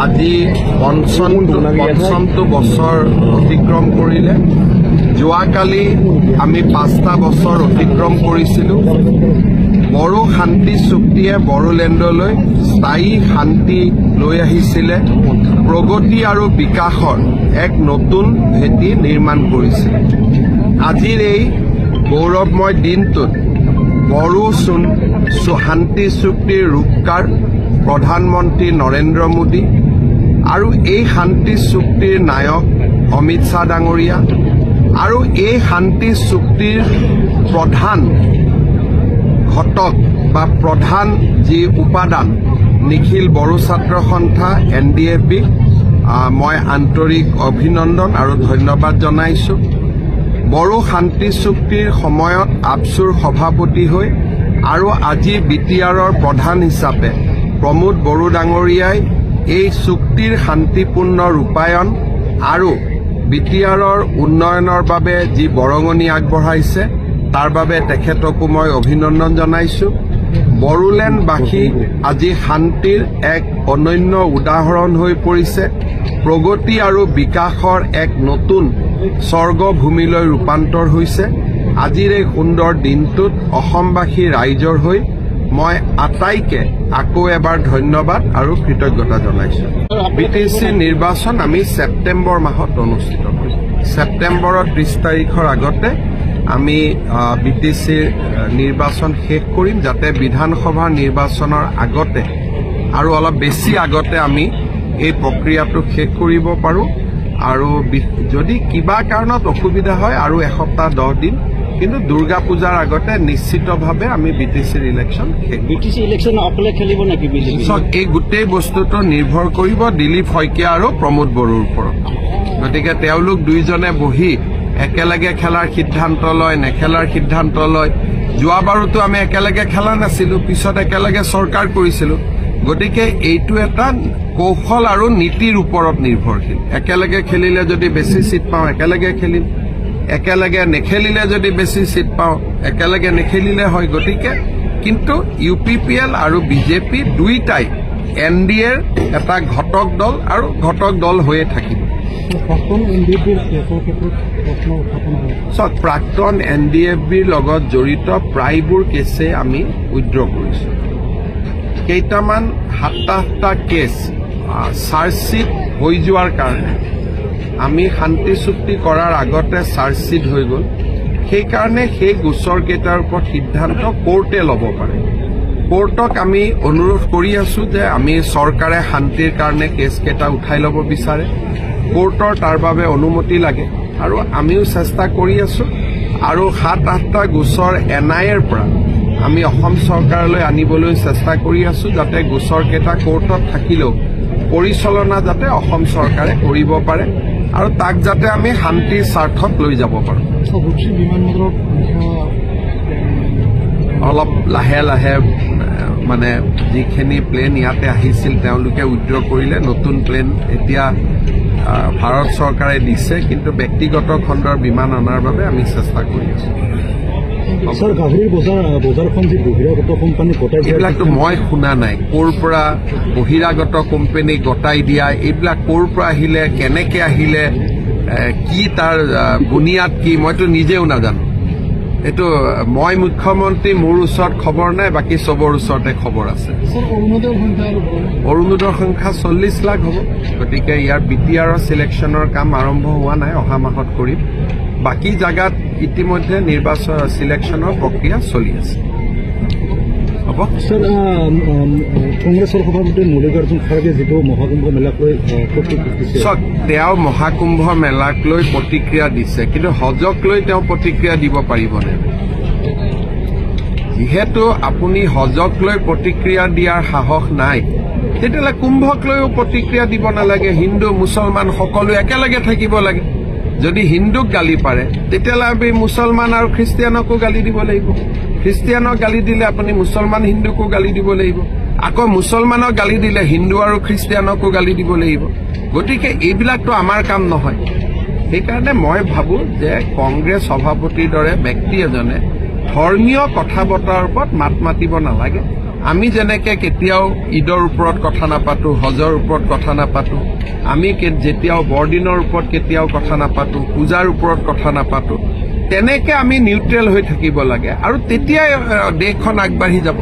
আজি পঞ্চমটো বছৰ অতিক্ৰম কৰিলে। যোৱাকালি আমি 5টা বছৰ অতিক্ৰম কৰিছিলোঁ। বড়ো শান্তি চুক্তিয়ে বড়োলেণ্ডলৈ স্থায়ী শান্তি লৈ আহিছিলে, প্ৰগতি আৰু বিকাশৰ এক নতুন ভেটি নিৰ্মাণ কৰিছিল। আজিৰ এই গৌৰৱময় দিনটোত বড়ো শান্তি চুক্তিৰ ৰূপকাৰ প্ৰধানমন্ত্ৰী নৰেন্দ্ৰ মোদী আৰু এই শান্তি চুক্তিৰ নায়ক অমিত শ্বাহ ডাঙৰীয়া আৰু এই শান্তি চুক্তিৰ প্ৰধান ঘটক বা প্ৰধান যি উপাদান নিখিল বড়ো ছাত্ৰ সন্থা NDFB মই আন্তৰিক অভিনন্দন আৰু ধন্যবাদ জনাইছো। বড়ো শান্তি চুক্তিৰ সময়ত আপচুৰ সভাপতি হৈ আৰু আজি BTRৰ প্ৰধান হিচাপে প্ৰমোদ বড়ো ডাঙৰীয়াই এই চুক্তিৰ শান্তিপূৰ্ণ ৰূপায়ণ আৰু BTRৰ উন্নয়নৰ বাবে যি বৰঙণি আগবঢ়াইছে তাৰ বাবে তেখেতকো মই অভিনন্দন জনাইছো। বড়োলেণ্ডবাসী আজি শান্তিৰ এক অনন্য উদাহৰণ হৈ পৰিছে, প্ৰগতি আৰু বিকাশৰ এক নতুন স্বৰ্গভূমিলৈ ৰূপান্তৰ হৈছে। আজিৰ এই সুন্দৰ দিনটোত অসমবাসী ৰাইজৰ হৈ মই আটাইকে আকৌ এবাৰ ধন্যবাদ আৰু কৃতজ্ঞতা জনাইছো। BTC নিৰ্বাচন আমি ছেপ্টেম্বৰ মাহত অনুষ্ঠিত কৰিম। ছেপ্টেম্বৰৰ 30 তাৰিখৰ আগতে আমি BTCৰ নিৰ্বাচন শেষ কৰিম, যাতে বিধানসভাৰ নিৰ্বাচনৰ আগতে আৰু অলপ বেছি আগতে আমি এই প্ৰক্ৰিয়াটো শেষ কৰিব পাৰোঁ। আৰু যদি কিবা কাৰণত অসুবিধা হয় আৰু এসপ্তাহ 10 দিন, কিন্তু দুৰ্গা পূজাৰ আগতে নিশ্চিতভাৱে আমি BTCৰ ইলেকশ্যন শেষ। BTC ইলেকশ্যন অকলে খেলিব নেকি বিজেপি? এই গোটেই বস্তুটো নিৰ্ভৰ কৰিব দিলীপ শইকীয়া আৰু প্ৰমোদ বড়োৰ ওপৰত। গতিকে তেওঁলোক দুইজনে বহি একেলগে খেলাৰ সিদ্ধান্ত লয়, নেখেলাৰ সিদ্ধান্ত লয়। যোৱাবাৰতো আমি একেলগে খেলা নাছিলো, পিছত একেলগে চৰকাৰ কৰিছিলো। গতিকে এইটো এটা কৌশল আৰু নীতিৰ ওপৰত নিৰ্ভৰশীল। একেলগে খেলিলে যদি বেছি চিট পাওঁ একেলগে খেলিম, একেলগে নেখেলিলে যদি বেছি চিট পাওঁ একেলগে নেখেলিলে হয়। গতিকে কিন্তু UPPL আৰু BJP দুইটাই NDAৰ এটা ঘটক দল আৰু ঘটক দল হৈয়ে থাকিব। প্ৰাক্তন NDFBৰ লগত জড়িত প্ৰায়বোৰ কেছে আমি উইথড্ৰ কৰিছো। কেইটামান 7-8টা কেছ চাৰ্জশ্বিট হৈ যোৱাৰ কাৰণে আমি শান্তি চুক্তি কৰাৰ আগতে চাৰ্জশ্বিট হৈ গ'ল। সেইকাৰণে সেই গোচৰ কেইটাৰ ওপৰত সিদ্ধান্ত কোৰ্টে ল'ব পাৰে। কোৰ্টক আমি অনুৰোধ কৰি আছো যে আমি চৰকাৰে শান্তিৰ কাৰণে কেছ কেইটা উঠাই ল'ব বিচাৰে, কোৰ্টৰ তাৰ বাবে অনুমতি লাগে আৰু আমিও চেষ্টা কৰি আছো। আৰু 7-8টা গোচৰ NIAৰ পৰা আমি অসম চৰকাৰলৈ আনিবলৈ চেষ্টা কৰি আছো, যাতে গোচৰ কেইটা কোৰ্টত থাকিলেও পৰিচালনা যাতে অসম চৰকাৰে কৰিব পাৰে আৰু তাক যাতে আমি শান্তিৰ স্বাৰ্থত লৈ যাব পাৰোঁ। অলপ লাহে লাহে মানে যিখিনি প্লেন ইয়াতে আহিছিল তেওঁলোকে উইথড্ৰ কৰিলে। নতুন প্লেন এতিয়া ভাৰত চৰকাৰে দিছে, কিন্তু ব্যক্তিগত খণ্ডৰ বিমান অনাৰ বাবে আমি চেষ্টা কৰি আছো। এইবিলাকতো মই শুনা নাই, ক'ৰ পৰা বহিৰাগত কোম্পানী গতাই দিয়া, এইবিলাক ক'ৰ পৰা আহিলে, কেনেকে আহিলে, কি তাৰ বুনিয়াদ কি, মইতো নিজেও নাজানো। এইটো মই মুখ্যমন্ত্ৰী, মোৰ ওচৰত খবৰ নাই, বাকী চবৰ ওচৰতে খবৰ আছে। অৰুণোদয়ৰ সংখ্যা 40 লাখ হ'ব। গতিকে ইয়াৰ BTRৰ চিলেকশ্যনৰ কাম আৰম্ভ হোৱা নাই, অহা মাহত কৰিম। বাকী জাগাত ইতিমধ্যে নিৰ্বাচন চিলেকশ্যনৰ প্ৰক্ৰিয়া চলি আছে। হ'ব স্যাৰ, কংগ্ৰেছৰ সভাপতি মল্লিকাৰ্জুন খাৰ্গে যিটো মহাকুম্ভ মেলাক লৈ তেওঁ মহাকুম্ভ মেলাক লৈ প্ৰতিক্ৰিয়া দিছে, কিন্তু হজক লৈ তেওঁ প্ৰতিক্ৰিয়া দিব পাৰিবনে? যিহেতু আপুনি হজক লৈ প্ৰতিক্ৰিয়া দিয়াৰ সাহস নাই, তেতিয়াহ'লে কুম্ভক লৈও প্ৰতিক্ৰিয়া দিব নালাগে। হিন্দু মুছলমান সকলো একেলগে থাকিব লাগে। যদি হিন্দুক গালি পাৰে তেতিয়াহ'লে আমি মুছলমান আৰু খ্ৰীষ্টিয়ানকো গালি দিব লাগিব। খ্ৰীষ্টিয়ানক গালি দিলে আপুনি মুছলমান হিন্দুকো গালি দিব লাগিব। আকৌ মুছলমানক গালি দিলে হিন্দু আৰু খ্ৰীষ্টিয়ানকো গালি দিব লাগিব। গতিকে এইবিলাকতো আমাৰ কাম নহয়। সেইকাৰণে মই ভাবো যে কংগ্ৰেছ সভাপতিৰ দৰে ব্যক্তি এজনে ধৰ্মীয় কথা বতৰাৰ ওপৰত মাত মাতিব নালাগে আমি যেনেকে কেতিয়াও ঈদৰ ওপৰত কথা নাপাতো, হজৰ ওপৰত কথা নাপাতো, আমি যেতিয়াও বৰদিনৰ ওপৰত কেতিয়াও কথা নাপাতো, পূজাৰ ওপৰত কথা নাপাতো, তেনেকে আমি নিউট্ৰেল হৈ থাকিব লাগে আৰু তেতিয়াই দেশখন আগবাঢ়ি যাব।